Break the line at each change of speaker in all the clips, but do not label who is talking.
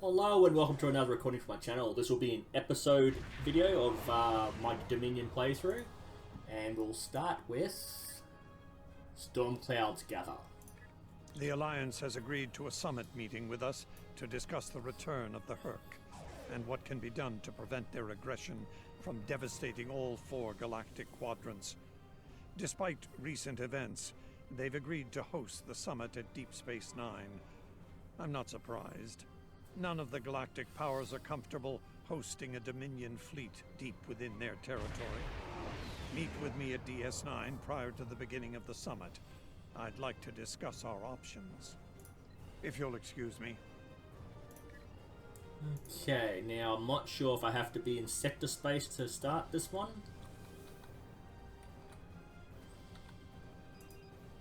Hello and welcome to another recording from my channel. This will be an episode video of my Dominion playthrough, and we'll start with Storm Clouds Gather.
The Alliance has agreed to a summit meeting with us to discuss the return of the Herc and what can be done to prevent their aggression from devastating all 4 galactic quadrants. Despite recent events, they've agreed to host the summit at Deep Space Nine. I'm not surprised. None of the galactic powers are comfortable hosting a Dominion fleet deep within their territory. Meet with me at DS9 prior to the beginning of the summit. I'd like to discuss our options. If you'll excuse me.
Okay, now I'm not sure if I have to be in sector space to start this one.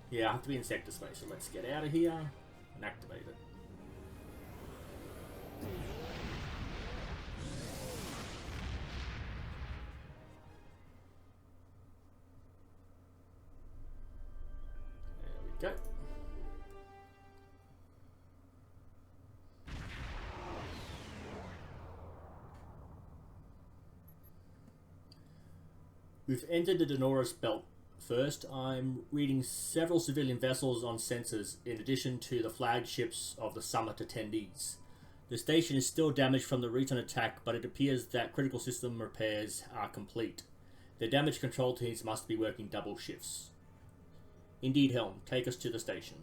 Yeah, I have to be in sector space, so let's get out of here and activate it. There we go. We've entered the Denora's belt. First, I'm reading several civilian vessels on sensors, in addition to the flagships of the summit attendees. The station is still damaged from the recent attack, but it appears that critical system repairs are complete. The damage control teams must be working double shifts. Indeed, Helm, take us to the station.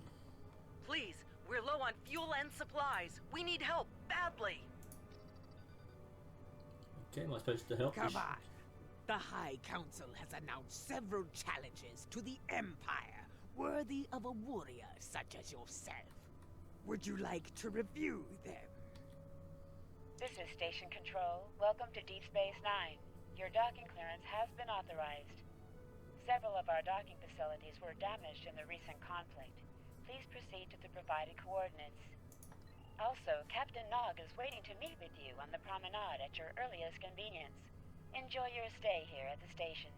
Please, we're low on fuel and supplies. We need help, badly.
Okay, am I supposed to help?
Come on. The High Council has announced several challenges to the Empire, worthy of a warrior such as yourself. Would you like to review them?
This is Station Control. Welcome to Deep Space Nine. Your docking clearance has been authorized. Several of our docking facilities were damaged in the recent conflict. Please proceed to the provided coordinates. Also, Captain Nog is waiting to meet with you on the promenade at your earliest convenience. Enjoy your stay here at the station.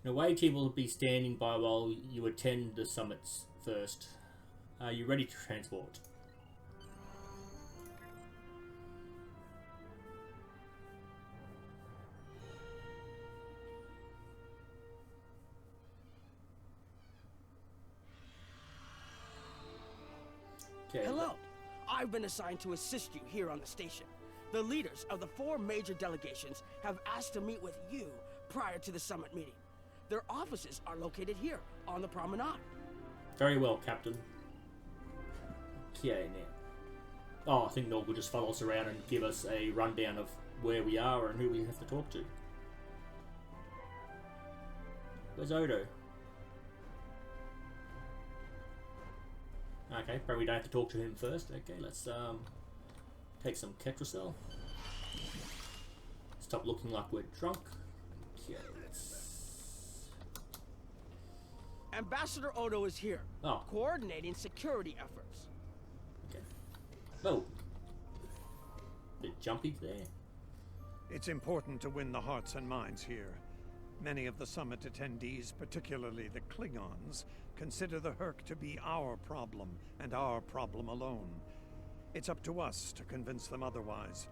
An away team will be standing by while you attend the summits first. Are you ready to transport? Okay.
Hello. I've been assigned to assist you here on the station. The leaders of the 4 major delegations have asked to meet with you prior to the summit meeting. Their offices are located here on the promenade.
Very well, Captain. Okay, now. Oh, I think Nog will just follow us around and give us a rundown of where we are and who we have to talk to. Where's Odo? Okay, probably we don't have to talk to him first. Okay, let's take some Ketracel. Stop looking like we're drunk. Okay, let's...
Ambassador Odo is here, coordinating security efforts.
Okay. Oh. Bit jumpy there.
It's important to win the hearts and minds here. Many of the summit attendees, particularly the Klingons, consider the Herc to be our problem and our problem alone. It's up to us to convince them otherwise.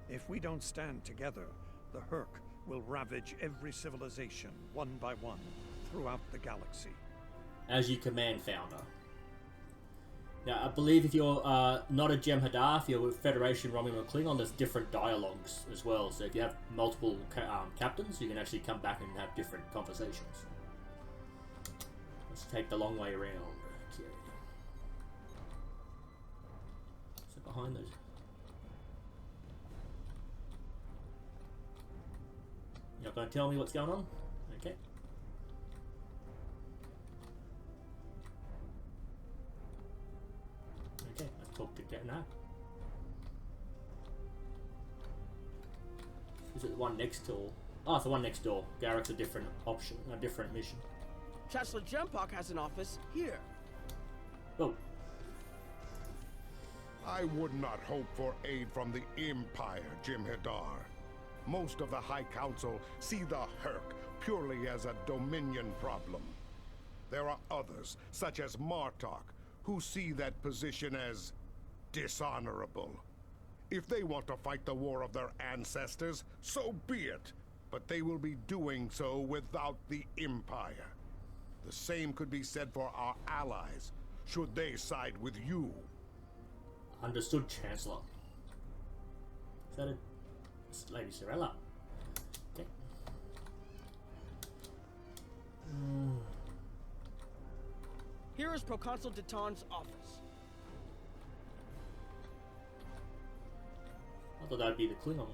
If we don't stand together, the Herc will ravage every civilization, one by one, throughout the galaxy.
As you command, Founder. Now, I believe if you're not a Jem'Hadar, if you're a Federation, Romulan, or Klingon, there's different dialogues as well. So if you have multiple captains, you can actually come back and have different conversations. Let's take the long way around. Okay. So behind those. You're not going to tell me what's going on? Okay. Okay, let's talk to Get now. Is it the one next door? Oh, it's the one next door. Garrick's a different option, a different mission.
Chancellor Jem'Hadar has an office here.
Oh.
I would not hope for aid from the Empire, Jem'Hadar. Most of the High Council see the Herc purely as a Dominion problem. There are others, such as Martok, who see that position as dishonorable. If they want to fight the war of their ancestors, so be it. But they will be doing so without the Empire. The same could be said for our allies, should they side with you.
Understood, Chancellor. Is that a Lady Sorella? Okay.
Here is Proconsul Deton's office.
I thought that'd be the Klingon.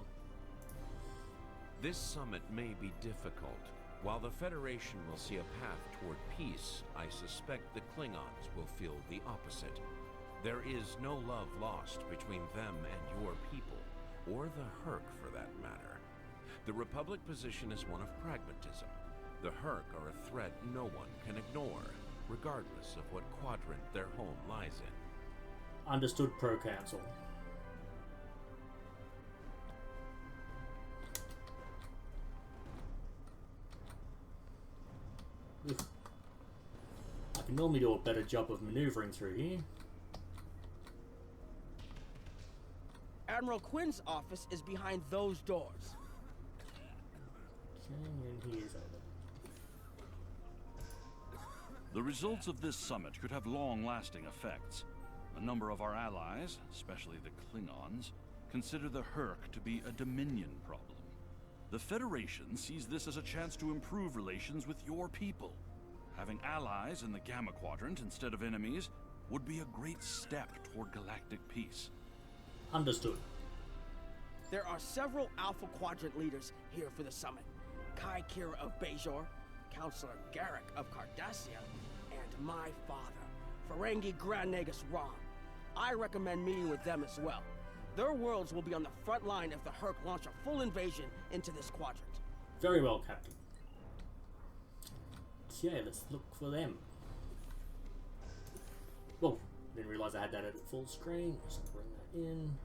This summit may be difficult. While the Federation will see a path toward peace, I suspect the Klingons will feel the opposite. There is no love lost between them and your people, or the Herc for that matter. The Republic position is one of pragmatism. The Herc are a threat no one can ignore, regardless of what quadrant their home lies in.
Understood, Pro-Council. I can normally do a better job of maneuvering through here.
Admiral Quinn's office is behind those doors.
Okay, and here's over.
The results of this summit could have long-lasting effects. A number of our allies, especially the Klingons, consider the Herc to be a Dominion problem. The Federation sees this as a chance to improve relations with your people. Having allies in the Gamma Quadrant instead of enemies would be a great step toward galactic peace.
Understood.
There are several Alpha Quadrant leaders here for the summit. Kai Kira of Bajor, Counselor Garrick of Cardassia, and my father, Ferengi Grand Nagus Ron. I recommend meeting with them as well. Their worlds will be on the front line if the Herc launch a full invasion into this quadrant.
Very well, Captain. Okay, let's look for them. Whoa, didn't realise I had that at full screen. Just bring that in.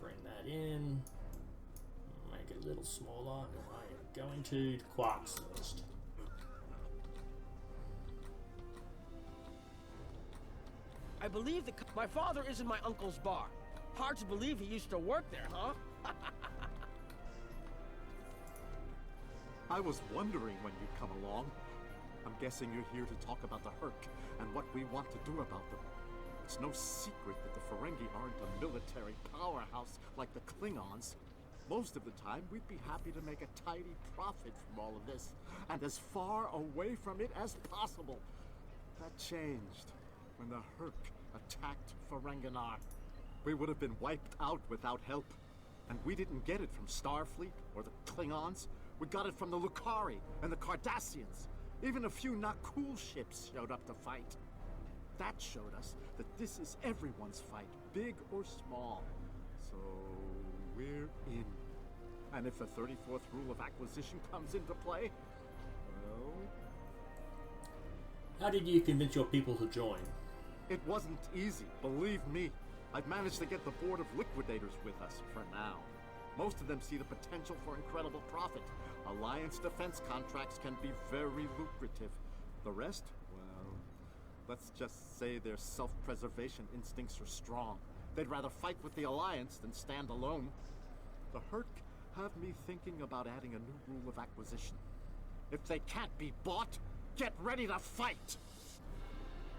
Bring that in. Make it a little smaller. I am going to Quarks first.
I believe my father is in my uncle's bar. Hard to believe he used to work there, huh?
I was wondering when you'd come along. I'm guessing you're here to talk about the Herc and what we want to do about them. It's no secret that the Ferengi aren't a military powerhouse like the Klingons. Most of the time, we'd be happy to make a tidy profit from all of this, and as far away from it as possible. That changed when the Herc attacked Ferenginar. We would have been wiped out without help. And we didn't get it from Starfleet or the Klingons. We got it from the Lucari and the Cardassians. Even a few not cool ships showed up to fight. That showed us that this is everyone's fight, big or small. So we're in. And if the 34th rule of acquisition comes into play, well...
How did you convince your people to join?
It wasn't easy, believe me. I've managed to get the Board of Liquidators with us, for now. Most of them see the potential for incredible profit. Alliance defense contracts can be very lucrative. The rest, well, let's just say their self-preservation instincts are strong. They'd rather fight with the Alliance than stand alone. The Herc have me thinking about adding a new rule of acquisition. If they can't be bought, get ready to fight!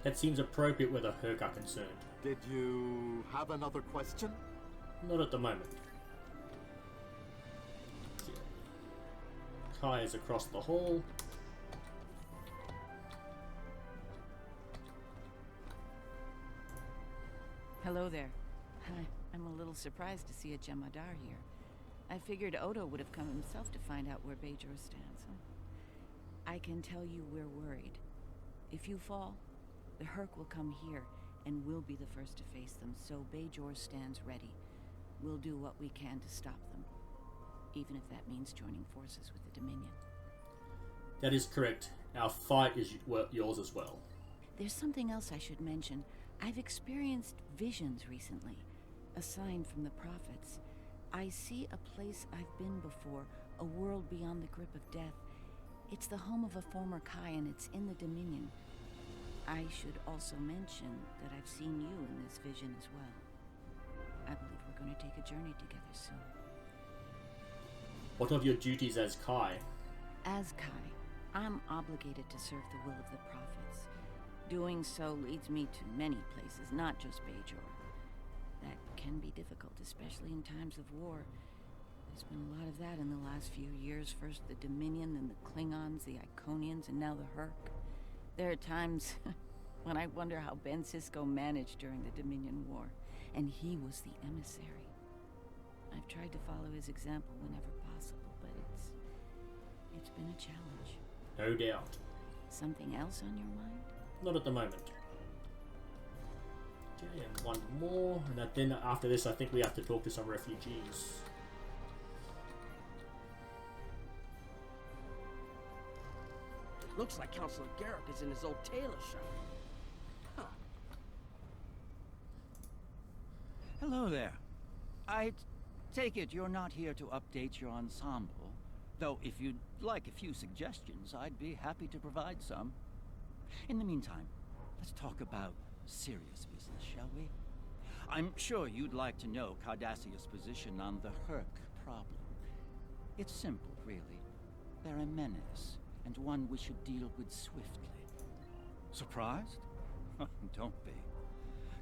That seems appropriate where the Herc are concerned.
Did you have another question?
Not at the moment. Kai is across the hall.
Hello there. Hi. I'm a little surprised to see a Jem'Hadar here. I figured Odo would have come himself to find out where Bajor stands. I can tell you we're worried. If you fall, the Herc will come here, and we'll be the first to face them, so Bajor stands ready. We'll do what we can to stop them, even if that means joining forces with the Dominion.
That is correct. Our fight is yours as well.
There's something else I should mention. I've experienced visions recently, a sign from the prophets. I see a place I've been before, a world beyond the grip of death. It's the home of a former Kai, and it's in the Dominion. I should also mention that I've seen you in this vision as well. I believe we're going to take a journey together soon.
What of your duties as Kai?
As Kai, I'm obligated to serve the will of the prophets. Doing so leads me to many places, not just Bajor. That can be difficult, especially in times of war. There's been a lot of that in the last few years. First the Dominion, then the Klingons, the Iconians, and now the Hurk. There are times when I wonder how Ben Sisko managed during the Dominion War, and he was the emissary. I've tried to follow his example whenever possible, but it's been a challenge.
No doubt.
Something else on your mind?
Not at the moment. Okay, and one more, and then after this I think we have to talk to some refugees.
Looks like Counselor Garrick is in his old tailor shop. Huh.
Hello there. I take it you're not here to update your ensemble, though if you'd like a few suggestions, I'd be happy to provide some. In the meantime, let's talk about serious business, shall we? I'm sure you'd like to know Cardassia's position on the Hurk problem. It's simple, really. They're a menace, and one we should deal with swiftly. Surprised? Don't be.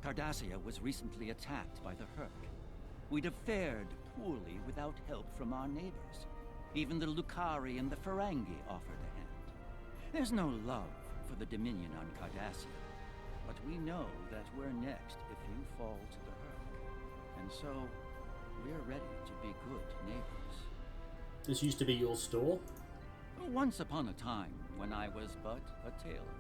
Cardassia was recently attacked by the Hurk. We'd have fared poorly without help from our neighbors. Even the Lukari and the Ferengi offered a hand. There's no love for the Dominion on Cardassia, but we know that we're next if you fall to the Hurk. And so, we're ready to be good neighbors.
This used to be your store?
Once upon a time, when I was but a tailor.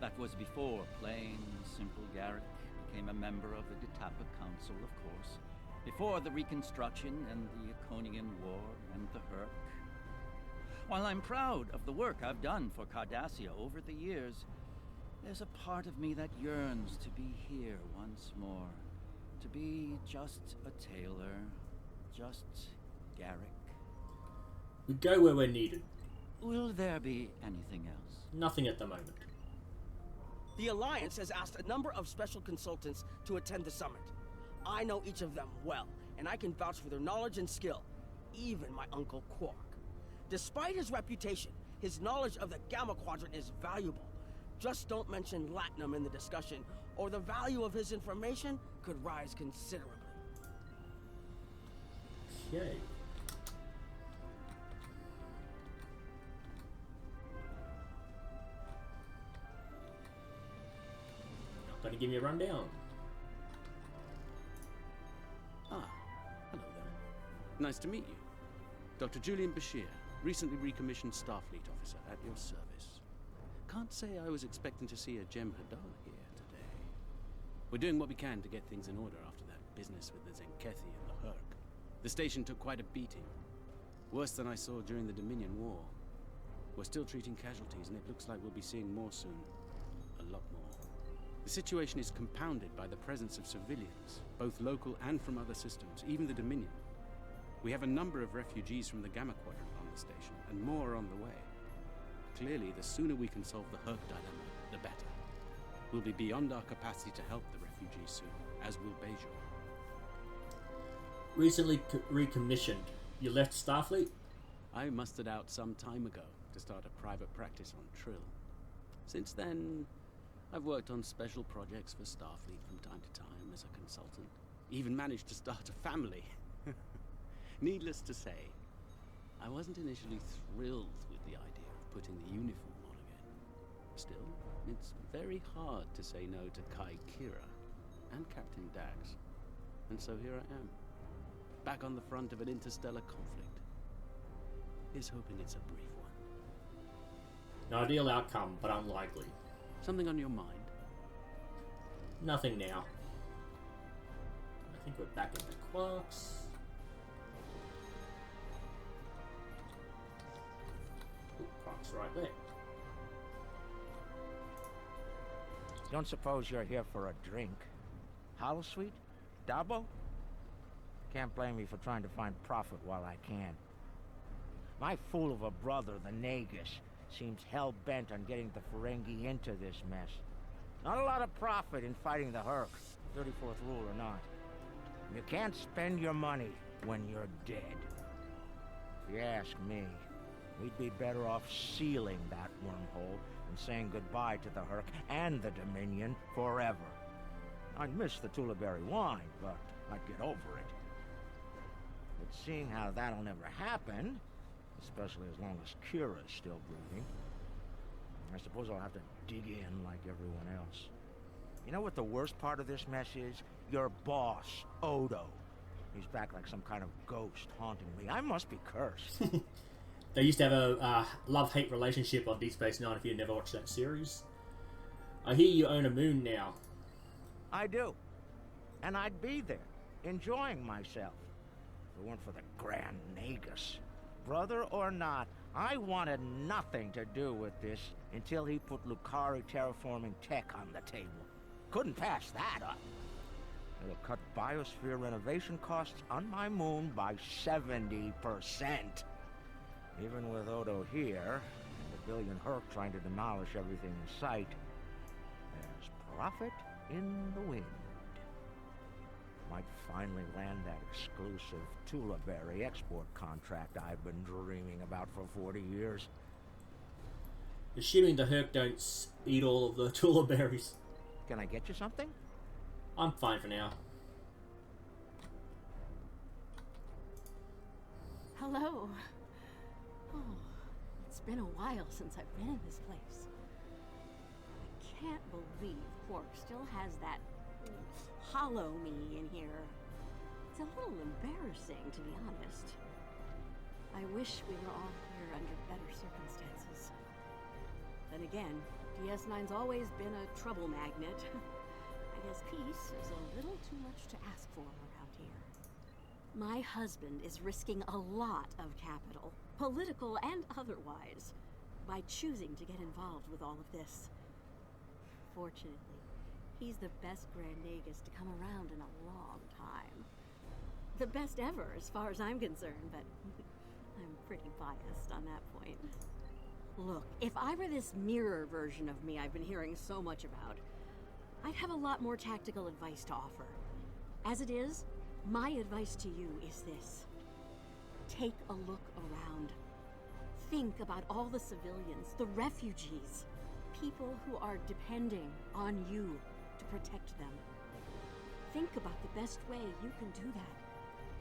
That was before plain, simple Garrick became a member of the Detapa Council, of course. Before the Reconstruction and the Iconian War and the Hurk. While I'm proud of the work I've done for Cardassia over the years, there's a part of me that yearns to be here once more. To be just a tailor, just Garrick.
We go where we're needed.
Will there be anything else?
Nothing at the moment.
The Alliance has asked a number of special consultants to attend the summit. I know each of them well, and I can vouch for their knowledge and skill. Even my Uncle Quark. Despite his reputation, his knowledge of the Gamma Quadrant is valuable. Just don't mention Latinum in the discussion, or the value of his information could rise considerably.
Okay. Going to give me a rundown.
Ah, hello there. Nice to meet you. Dr. Julian Bashir, recently recommissioned Starfleet officer at your service. Can't say I was expecting to see a Jem'Hadar here today. We're doing what we can to get things in order after that business with the Zenkethi and the Hurk. The station took quite a beating. Worse than I saw during the Dominion War. We're still treating casualties, and it looks like we'll be seeing more soon. A lot more. The situation is compounded by the presence of civilians, both local and from other systems, even the Dominion. We have a number of refugees from the Gamma Quadrant on the station, and more on the way. Clearly, the sooner we can solve the Hurk dilemma, the better. We'll be beyond our capacity to help the refugees soon, as will Bajor.
Recently recommissioned. You left Starfleet?
I mustered out some time ago to start a private practice on Trill. Since then, I've worked on special projects for Starfleet from time to time as a consultant. Even managed to start a family. Needless to say, I wasn't initially thrilled with the idea of putting the uniform on again. Still, it's very hard to say no to Kai Kira and Captain Dax. And so here I am, back on the front of an interstellar conflict. Here's hoping it's a brief one.
An ideal outcome, but unlikely.
Something on your mind?
Nothing now. I think we're back in the Quarks. Ooh, Quarks right there.
Don't suppose you're here for a drink? Holosuite? Dabo? Can't blame me for trying to find profit while I can. My fool of a brother, the Nagus, seems hell-bent on getting the Ferengi into this mess. Not a lot of profit in fighting the Hurk, 34th rule or not. You can't spend your money when you're dead. If you ask me, we'd be better off sealing that wormhole and saying goodbye to the Hurk and the Dominion forever. I'd miss the Tulaberry wine, but I'd get over it. But seeing how that'll never happen, especially as long as Kira's still breathing, I suppose I'll have to dig in like everyone else. You know what the worst part of this mess is? Your boss, Odo. He's back like some kind of ghost haunting me. I must be cursed.
They used to have a love-hate relationship on Deep Space Nine if you never watched that series. I hear you own a moon now.
I do. And I'd be there, enjoying myself. If it weren't for the Grand Nagus. Brother or not, I wanted nothing to do with this until he put Lucari terraforming tech on the table. Couldn't pass that up. It'll cut biosphere renovation costs on my moon by 70%. Even with Odo here, and a billion Hurk trying to demolish everything in sight, there's profit in the wind. Might finally land that exclusive Tulaberry export contract I've been dreaming about for 40 years.
Assuming the Hurk don't eat all of the Tulaberries.
Can I get you something?
I'm fine for now.
Hello. Oh, it's been a while since I've been in this place. I can't believe Quark still has that hollow me in here. It's a little embarrassing, to be honest. I wish we were all here under better circumstances. Then again, DS9's always been a trouble magnet. I guess peace is a little too much to ask for around here. My husband is risking a lot of capital, political and otherwise, by choosing to get involved with all of this. Fortunately, he's the best Grand Nagus to come around in a long time. The best ever, as far as I'm concerned, but I'm pretty biased on that point. Look, if I were this mirror version of me I've been hearing so much about, I'd have a lot more tactical advice to offer. As it is, my advice to you is this. Take a look around. Think about all the civilians, the refugees, people who are depending on you to protect them. Think about the best way you can do that,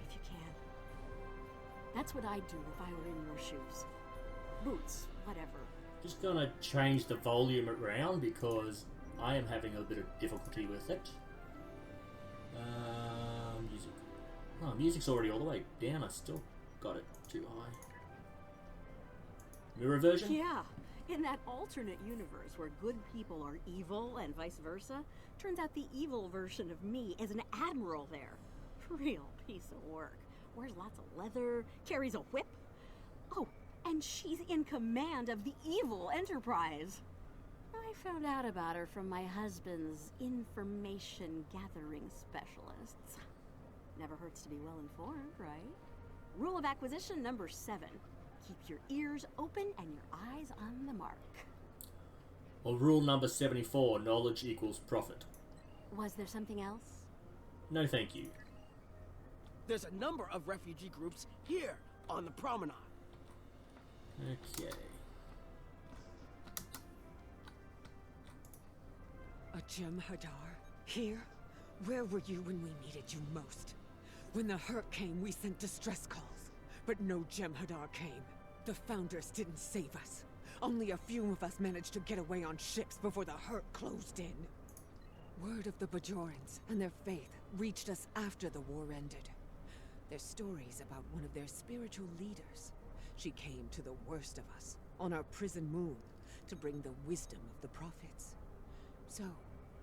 if you can. That's what I'd do if I were in your shoes. Boots, whatever.
Just gonna change the volume around because I am having a bit of difficulty with it. Music. Oh, music's already all the way down. I still got it too high. Mirror version?
Yeah. In that alternate universe where good people are evil and vice versa, turns out the evil version of me is an admiral there. Real piece of work. Wears lots of leather, carries a whip. Oh, and she's in command of the evil Enterprise. I found out about her from my husband's information gathering specialists. Never hurts to be well informed, right? Rule of acquisition number 7. Keep your ears open and your eyes on the mark.
Or rule number 74, knowledge equals profit.
Was there something else?
No thank you.
There's a number of refugee groups here on the promenade.
Okay.
A Jem'Hadar? Here? Where were you when we needed you most? When the Hurk came, we sent distress calls. But no Jem'Hadar came. The Founders didn't save us. Only a few of us managed to get away on ships before the Hurk closed in. Word of the Bajorans and their faith reached us after the war ended. Their stories about one of their spiritual leaders. She came to the worst of us, on our prison moon, to bring the wisdom of the prophets. So,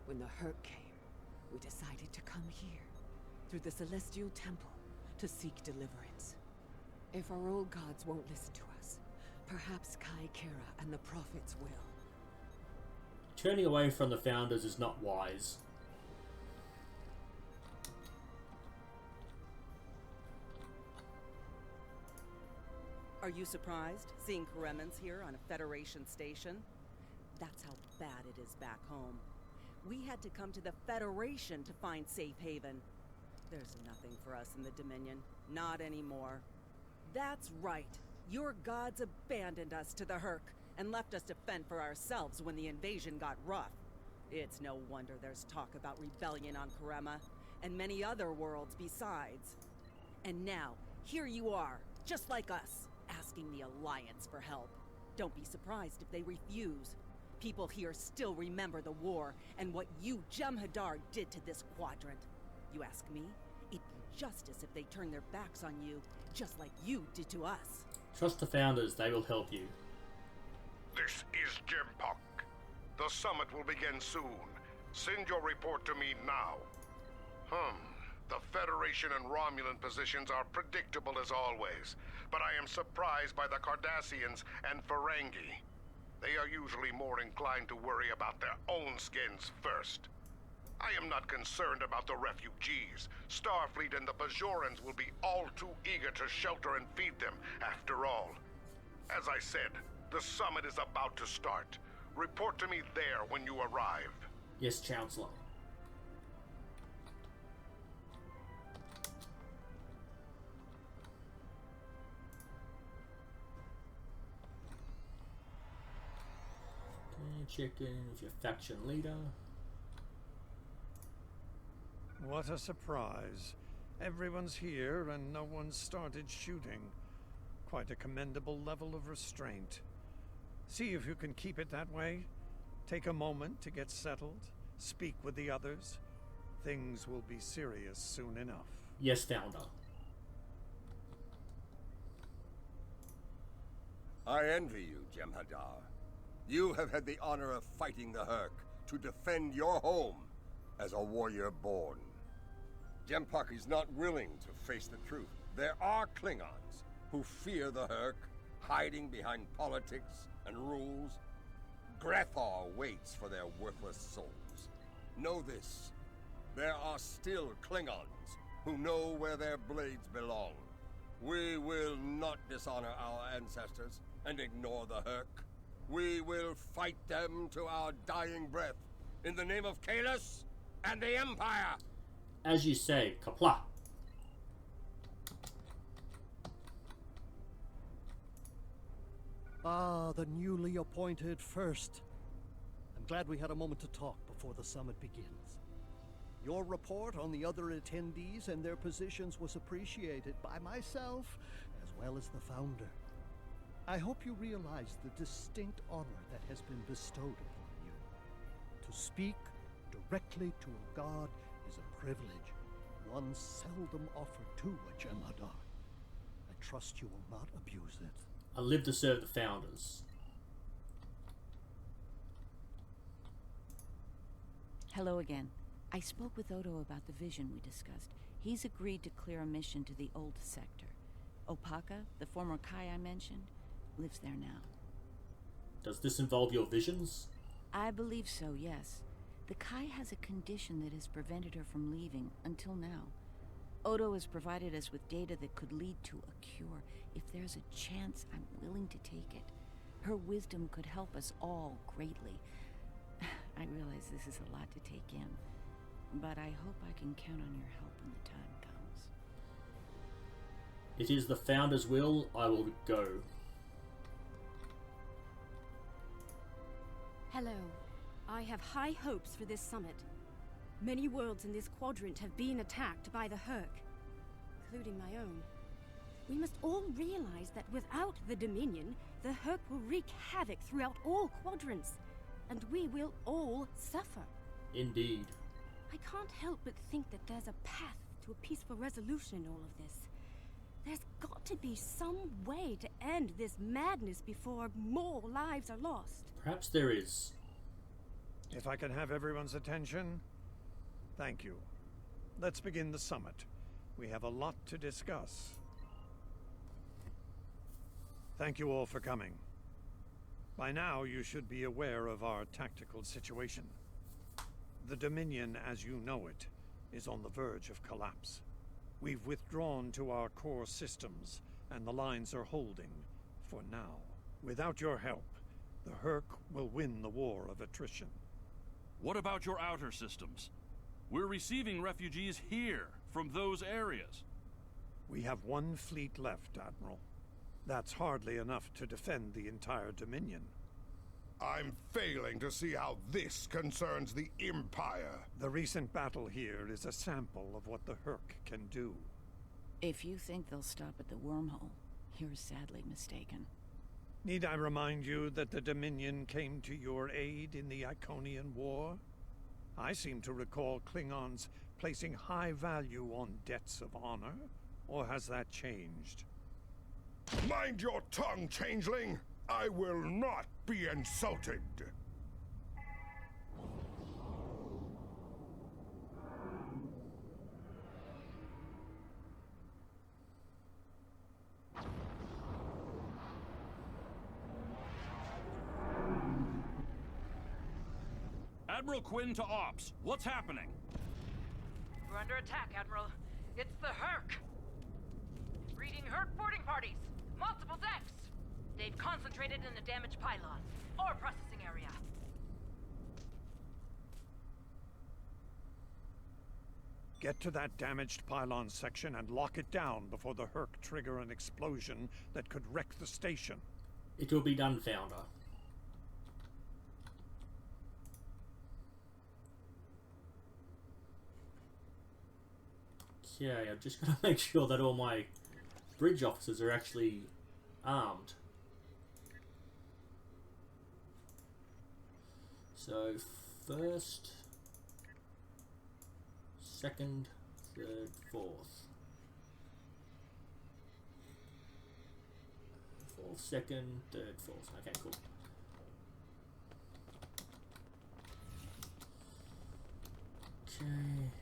when the Hurk came, we decided to come here, through the Celestial Temple, to seek deliverance. If our old gods won't listen to us, perhaps Kai Kara and the prophets will.
Turning away from the Founders is not wise.
Are you surprised, seeing Karemans here on a Federation station? That's how bad it is back home. We had to come to the Federation to find safe haven. There's nothing for us in the Dominion. Not anymore. That's right. Your gods abandoned us to the Herc and left us to fend for ourselves when the invasion got rough. It's no wonder there's talk about rebellion on Karema, and many other worlds besides. And now, here you are, just like us, asking the Alliance for help. Don't be surprised if they refuse. People here still remember the war and what you, Jem'Hadar, did to this quadrant. You ask me? It'd be justice if they turned their backs on you, just like you did to us.
Trust the Founders, they will help you.
This is Jem'Puck. The summit will begin soon. Send your report to me now. The Federation and Romulan positions are predictable as always, but I am surprised by the Cardassians and Ferengi. They are usually more inclined to worry about their own skins first. I am not concerned about the refugees. Starfleet and the Bajorans will be all too eager to shelter and feed them, after all. As I said, the summit is about to start. Report to me there when you arrive.
Yes, Chancellor. Check in with your faction leader.
What a surprise. Everyone's here and no one's started shooting. Quite a commendable level of restraint. See if you can keep it that way. Take a moment to get settled. Speak with the others. Things will be serious soon enough.
Yes, Founder.
I envy you, Jem'Hadar. You have had the honor of fighting the Herc to defend your home as a warrior born. Jem'Puck is not willing to face the truth. There are Klingons who fear the Herc, hiding behind politics and rules. Grethar waits for their worthless souls. Know this. There are still Klingons who know where their blades belong. We will not dishonor our ancestors and ignore the Herc. We will fight them to our dying breath, in the name of Kahless and the Empire!
As you say, Kapla.
Ah, the newly appointed First. I'm glad we had a moment to talk before the summit begins. Your report on the other attendees and their positions was appreciated by myself, as well as the Founder. I hope you realize the distinct honor that has been bestowed upon you. To speak directly to a god is a privilege, one seldom offered to a Jem'Hadar. I trust you will not abuse it.
I live to serve the Founders.
Hello again. I spoke with Odo about the vision we discussed. He's agreed to clear a mission to the old sector. Opaka, the former Kai I mentioned, lives there now.
Does this involve your visions?
I believe so, yes. The Kai has a condition that has prevented her from leaving until now. Odo has provided us with data that could lead to a cure. If there's a chance, I'm willing to take it. Her wisdom could help us all greatly. I realize this is a lot to take in, but I hope I can count on your help when the time comes.
It is the Founder's will. I will go.
Hello. I have high hopes for this summit. Many worlds in this quadrant have been attacked by the Herc, including my own. We must all realize that without the Dominion, the Herc will wreak havoc throughout all quadrants, and we will all suffer.
Indeed.
I can't help but think that there's a path to a peaceful resolution in all of this. There's got to be some way to end this madness before more lives are lost.
Perhaps there is.
If I can have everyone's attention, thank you. Let's begin the summit. We have a lot to discuss. Thank you all for coming. By now, you should be aware of our tactical situation. The Dominion, as you know it, is on the verge of collapse. We've withdrawn to our core systems, and the lines are holding, For now. Without your help, the Herc will win the war of attrition.
What about your outer systems? We're receiving refugees here, from those areas.
We have one fleet left, Admiral. That's hardly enough to defend the entire Dominion.
I'm failing to see how this concerns the Empire.
The recent battle here is a sample of what the Herc can do.
If you think they'll stop at the wormhole, you're sadly mistaken.
Need I remind you that the Dominion came to your aid in the Iconian War? I seem to recall Klingons placing high value on debts of honor, or has that changed?
Mind your tongue, changeling! I will not be insulted!
Admiral Quinn to Ops. What's happening?
We're under attack, Admiral. It's the Herc. Reading Herc boarding parties. Multiple decks. They've concentrated in the damaged pylon. Ore processing area.
Get to that damaged pylon section and lock it down before the Herc trigger an explosion that could wreck the station.
It will be done, Founder. Okay, I'm just going to make sure that all my bridge officers are actually armed. So, first, second, third, fourth. Fourth, second, third, fourth. Okay, cool. Okay.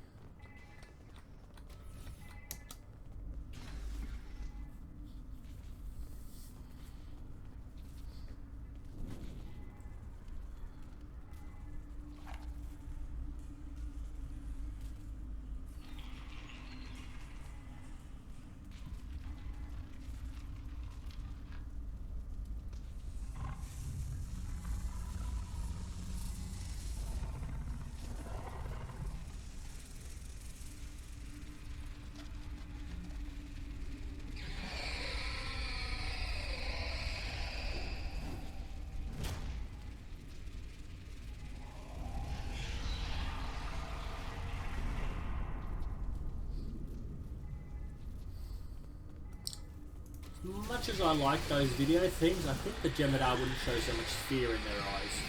Much as I like those video things, I think the Jem'Hadar wouldn't show so much fear in their eyes.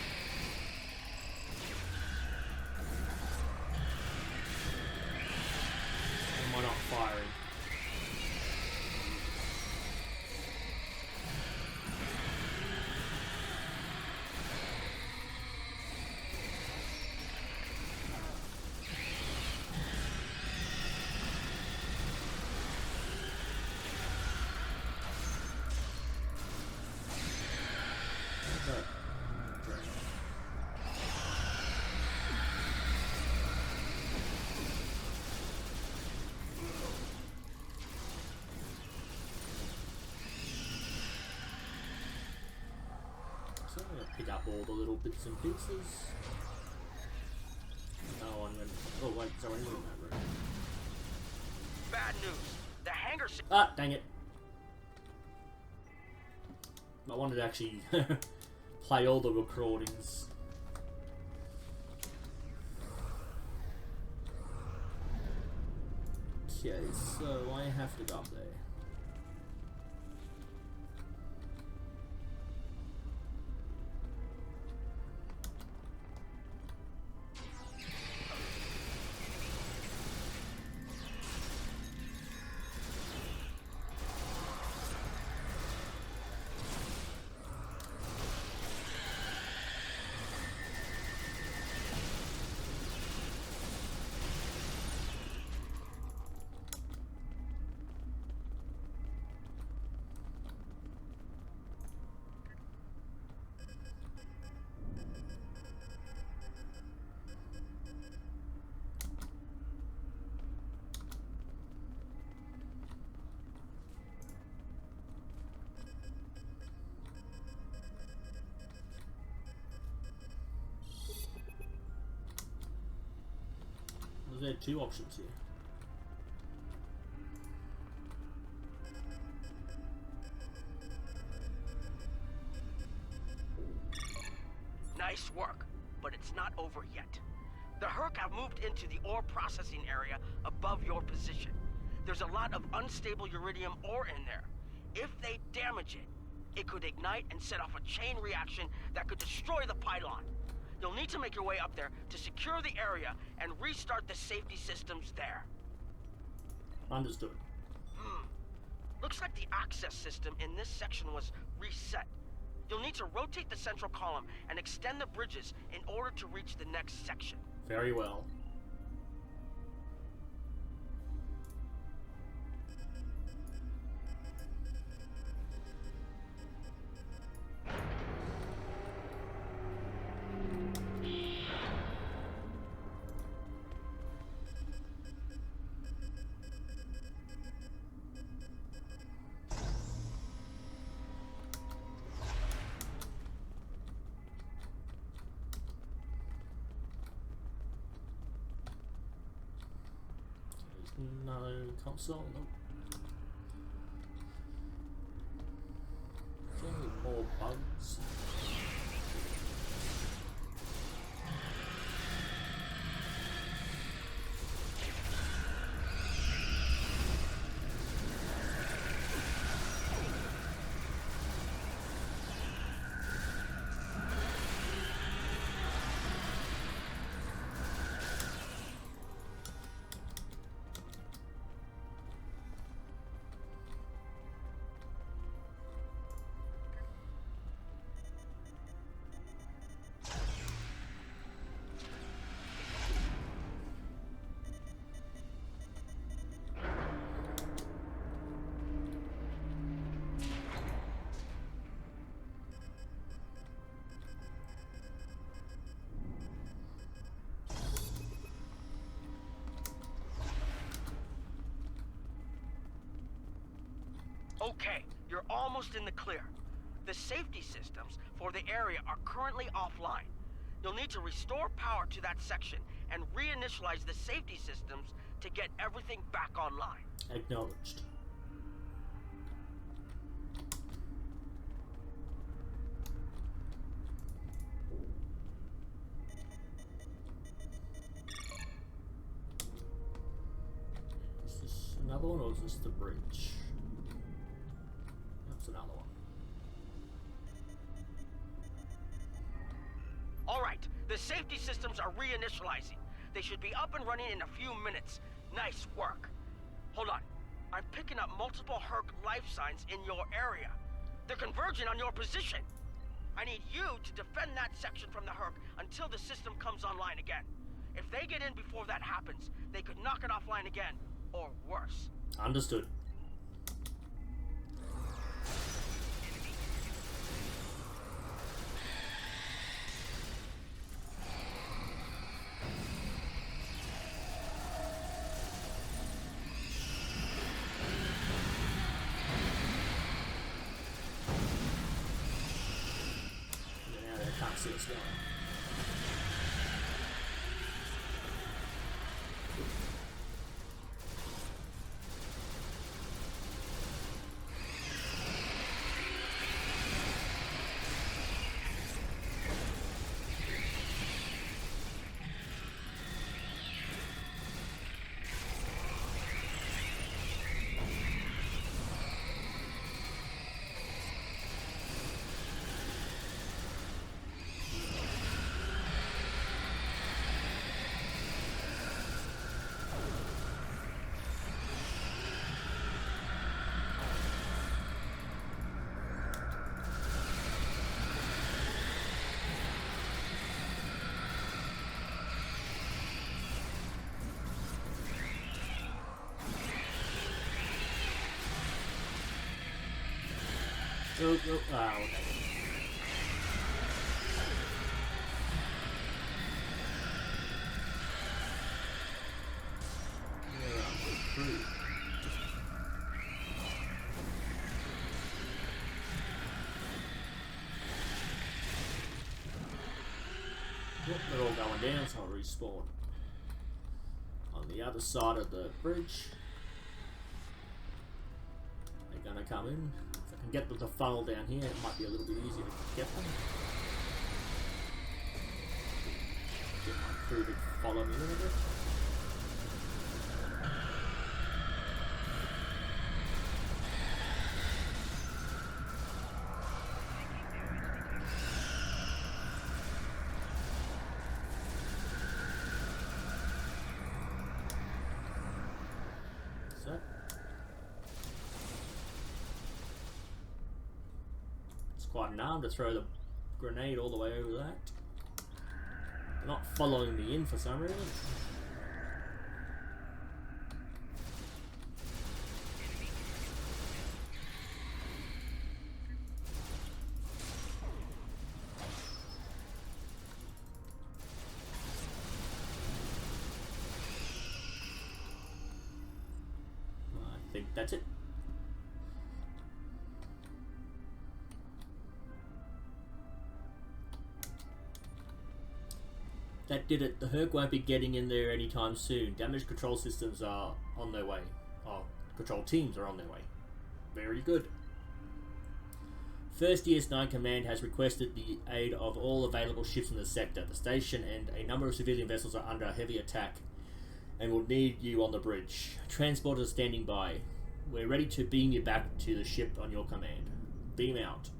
Am I not firing? So I'm going to pick up all the little bits and pieces. Oh, and then... Oh, wait, sorry, in that room.
Bad news. The hangar...
Ah, dang it. I wanted to actually play all the recordings. Okay, so I have to go up there. there are two options here.
Nice work, but it's not over yet. The Herc have moved into the ore processing area above your position. There's a lot of unstable uridium ore in there. If they damage it, it could ignite and set off a chain reaction that could destroy the pylon. You'll need to make your way up there to secure the area and restart the safety systems there.
Understood.
Looks like the access system in this section was reset. You'll need to rotate the central column and extend the bridges in order to reach the next section.
Very well. No console, nope. Okay, more bugs.
Okay, you're almost in the clear. The safety systems for the area are currently offline. You'll need to restore power to that section and reinitialize the safety systems to get everything back online.
Acknowledged. Is this another one or is this the bridge? That's another one.
Alright, the safety systems are reinitializing. They should be up and running in a few minutes. Nice work. Hold on. I'm picking up multiple Herc life signs in your area. They're converging on your position. I need you to defend that section from the Herc until the system comes online again. If they get in before that happens, they could knock it offline again, or worse.
Understood. Now they can't see us going. Oh, okay. Yep, they're all going down, so I'll respawn. the other side of the bridge. They're gonna come in. If I can get the funnel down here, it might be a little bit easier to get them. Get my crew to follow me a little bit. Quite an arm to throw the grenade all the way over that. They're not following me in for some reason. I think that's it. That did it. The Herc won't be getting in there anytime soon. Damage control systems are on their way. Oh, control teams are on their way. Very good. First DS9 Command has requested the aid of all available ships in the sector. The station and a number of civilian vessels are under heavy attack and will need you on the bridge. Transporters are standing by. We're ready to beam you back to the ship on your command. Beam out.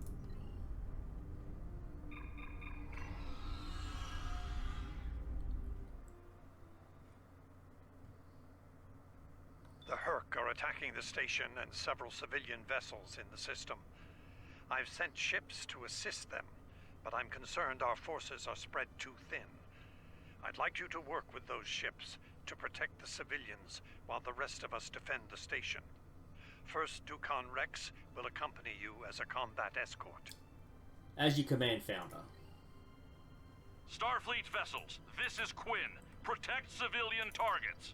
The Herc are attacking the station and several civilian vessels in the system. I've sent ships to assist them, but I'm concerned our forces are spread too thin. I'd like you to work with those ships to protect the civilians while the rest of us defend the station. First Dukan Rex will accompany you as a combat escort.
As you command, Founder.
Starfleet vessels, this is Quinn. Protect civilian targets.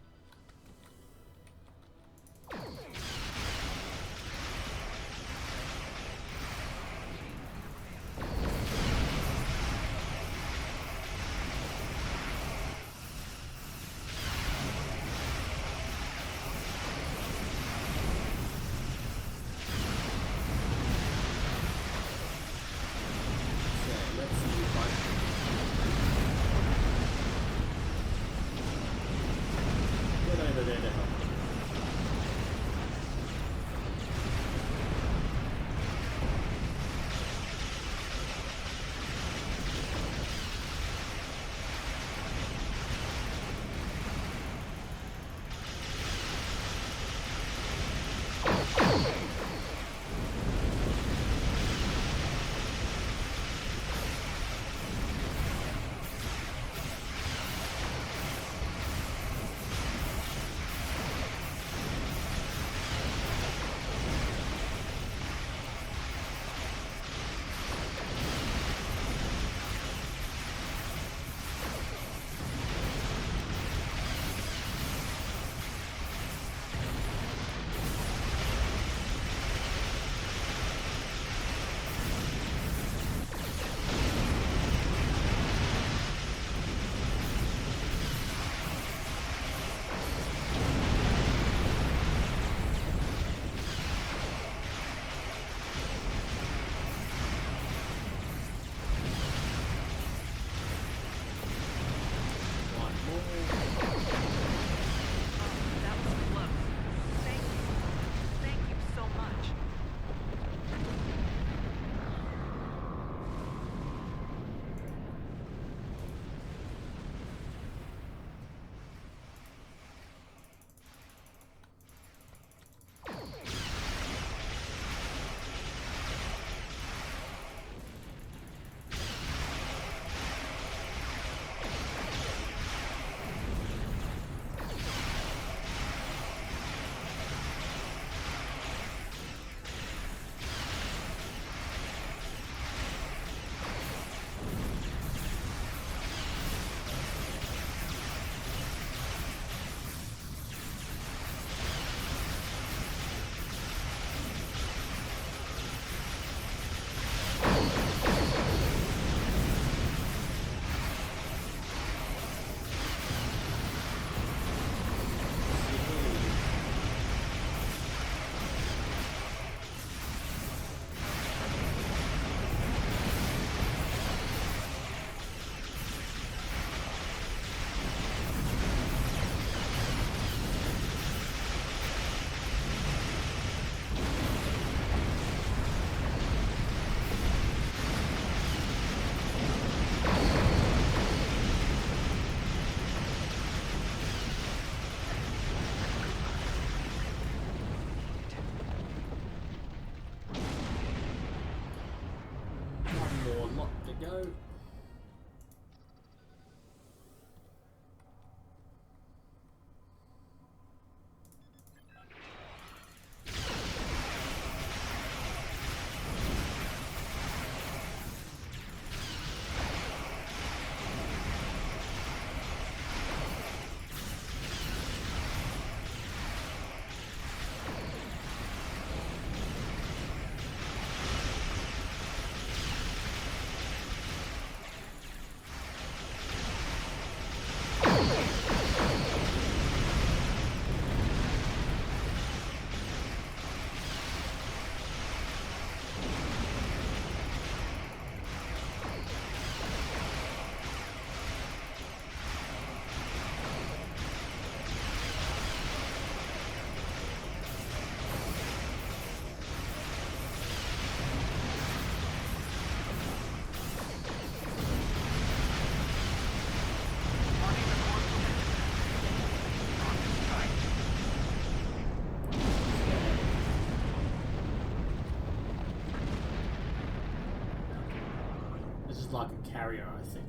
like a carrier, I think.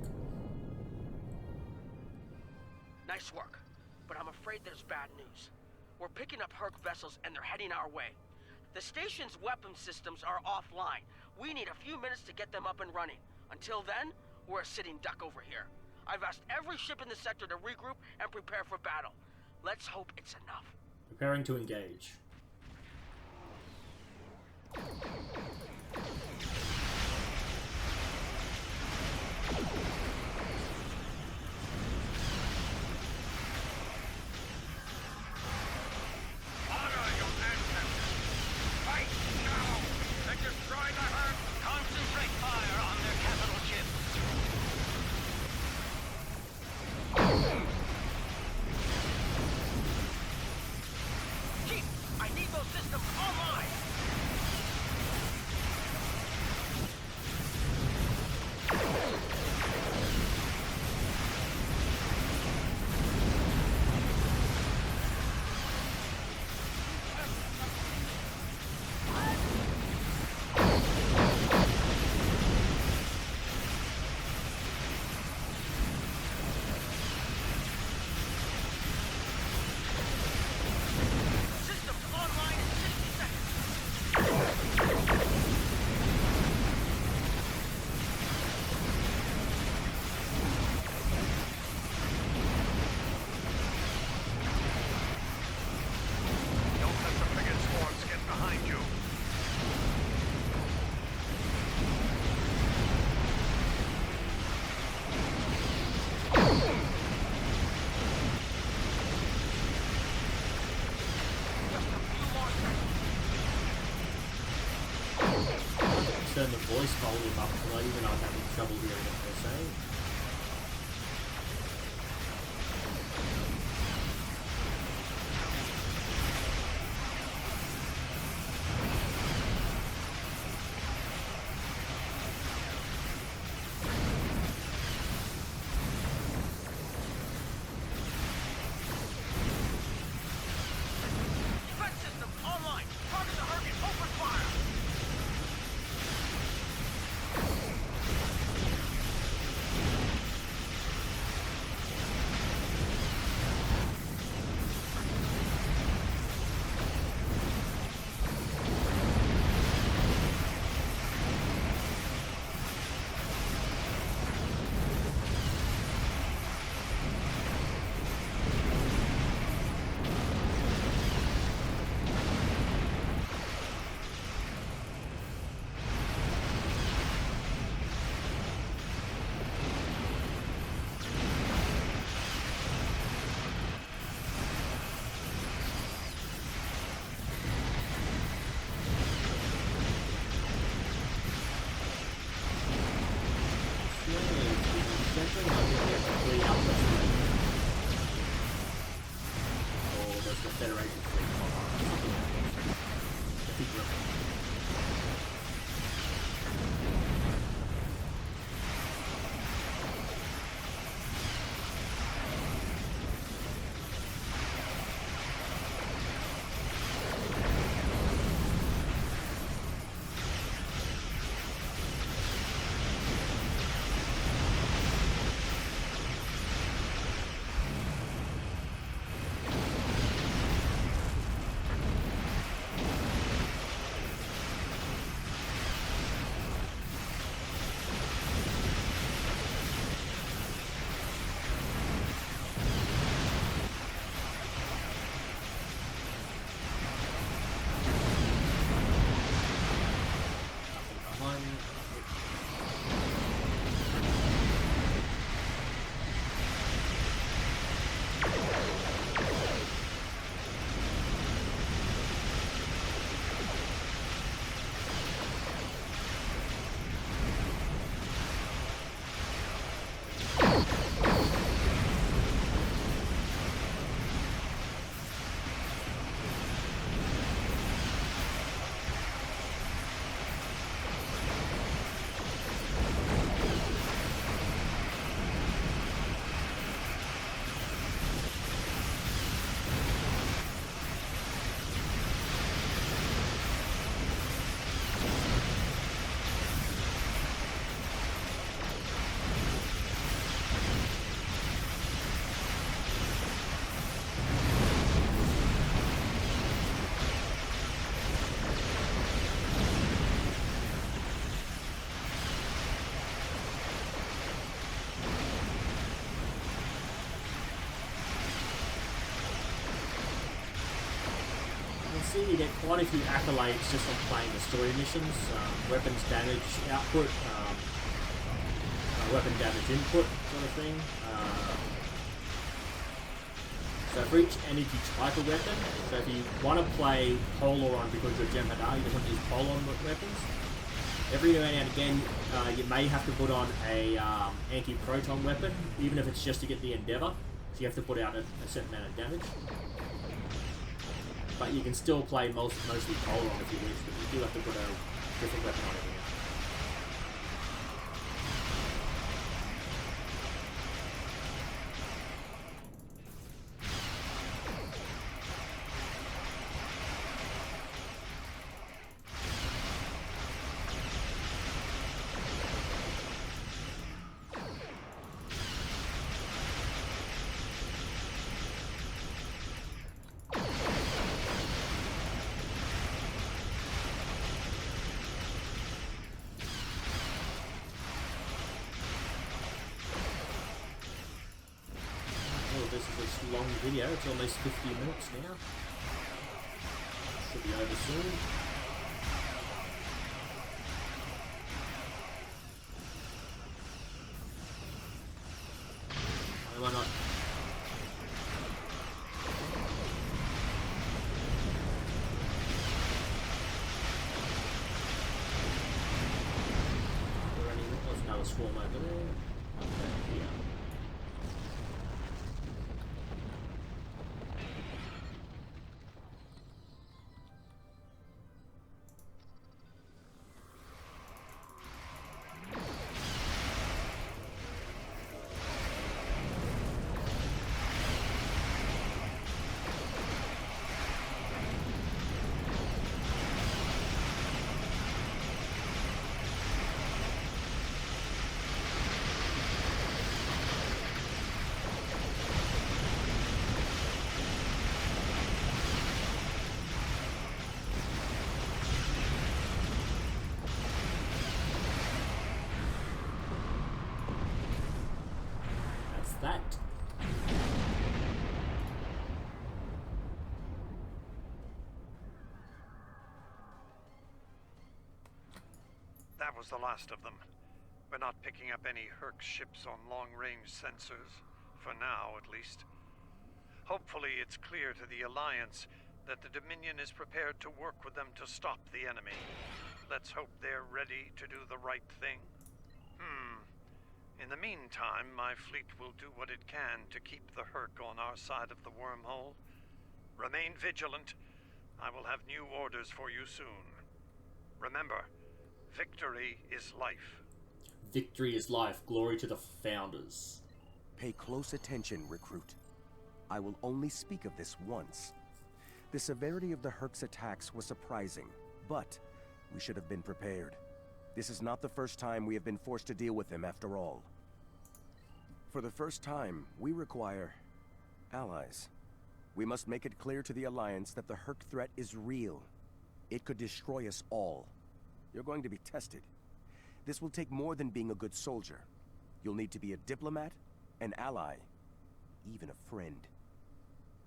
Nice work, but I'm afraid there's bad news. We're picking up Herc vessels and they're heading our way. The station's weapon systems are offline. We need a few minutes to get them up and running. Until then, we're a sitting duck over here. I've asked every ship in the sector to regroup and prepare for battle. Let's hope it's enough.
Preparing to engage. Turn the voice volume up because even I'm having trouble hearing what they're saying.
Defense systems online! Target the Herc and open fire!
can see you get quite a few accolades just on playing the story missions. Weapons damage output, weapon damage input sort of thing. So for each energy type of weapon, so if you want to play Polaron because you're Jem'Hadar, you don't want to use Polaron weapons. Every now and again, you may have to put on a anti-proton weapon, even if it's just to get the Endeavor. So you have to put out a certain amount of damage. But you can still play mostly Polaron if you wish, but you do have to put a different weapon on every now. This is a long video, it's almost 50 minutes now. Should be over soon. Why not? There's another swarm over there. Okay, here. That.
That was the last of them. We're not picking up any Herc ships on long-range sensors. For now, at least. Hopefully it's clear to the Alliance that the Dominion is prepared to work with them to stop the enemy. Let's hope they're ready to do the right thing. In the meantime, my fleet will do what it can to keep the Herc on our side of the wormhole. Remain vigilant. I will have new orders for you soon. Remember, victory is life.
Victory is life. Glory to the Founders.
Pay close attention, recruit. I will only speak of this once. The severity of the Herc's attacks was surprising, but we should have been prepared. This is not the first time we have been forced to deal with them, after all. For the first time, we require allies. We must make it clear to the Alliance that the Herc threat is real. It could destroy us all. You're going to be tested. This will take more than being a good soldier. You'll need to be a diplomat, an ally, even a friend.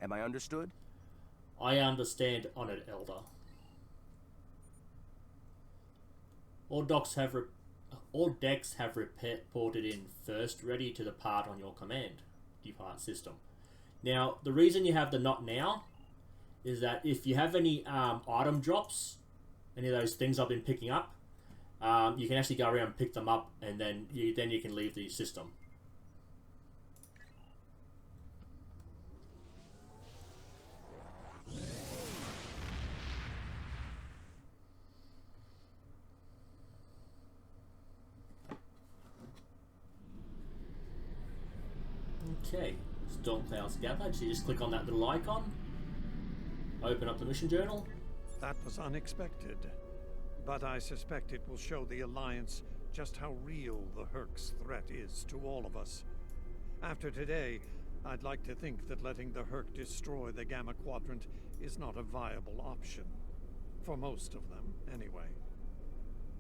Am I understood?
I understand, Honored Elder. All decks have reported in first, ready to depart on your command. Depart system. Now, the reason you have the not now is that if you have any item drops, any of those things I've been picking up, you can actually go around and pick them up, and then you can leave the system. Okay, storm clouds gathered, so you just click on that little icon, open up the mission journal.
That was unexpected, but I suspect it will show the Alliance just how real the Herc's threat is to all of us. After today, I'd like to think that letting the Herc destroy the Gamma Quadrant is not a viable option. For most of them, anyway.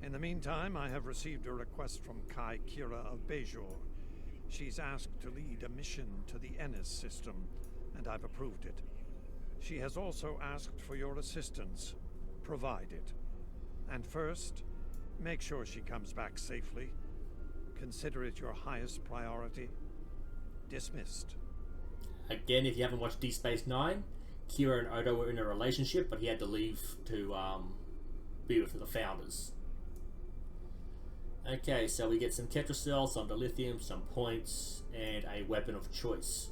In the meantime, I have received a request from Kai Kira of Bejor. She's asked to lead a mission to the Ennis system, and I've approved it. She has also asked for your assistance. Provide it. And first, make sure she comes back safely. Consider it your highest priority. Dismissed.
Again, if you haven't watched Deep Space Nine, Kira and Odo were in a relationship, but he had to leave to be with the founders. Okay, so we get some Ketracel, some dilithium, some points, and a weapon of choice.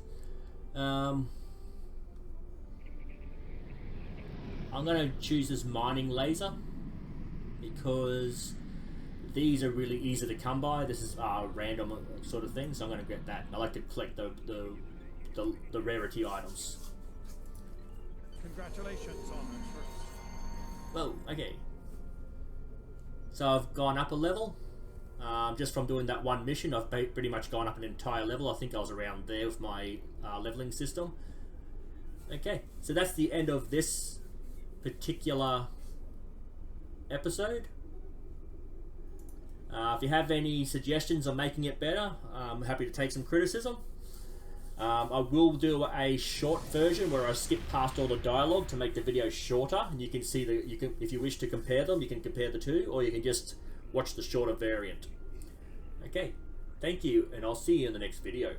I'm going to choose this mining laser because these are really easy to come by. This is random sort of thing, so I'm going to get that. I like to collect the rarity items.
Congratulations on it first.
Well, okay. So I've gone up a level. Just from doing that one mission, I've pretty much gone up an entire level. I think I was around there with my leveling system. Okay, so that's the end of this particular episode. If you have any suggestions on making it better, I'm happy to take some criticism. I will do a short version where I skip past all the dialogue to make the video shorter, and you can see if you wish to compare them, you can compare the two, or you can just watch the shorter variant. Okay, thank you, and I'll see you in the next video.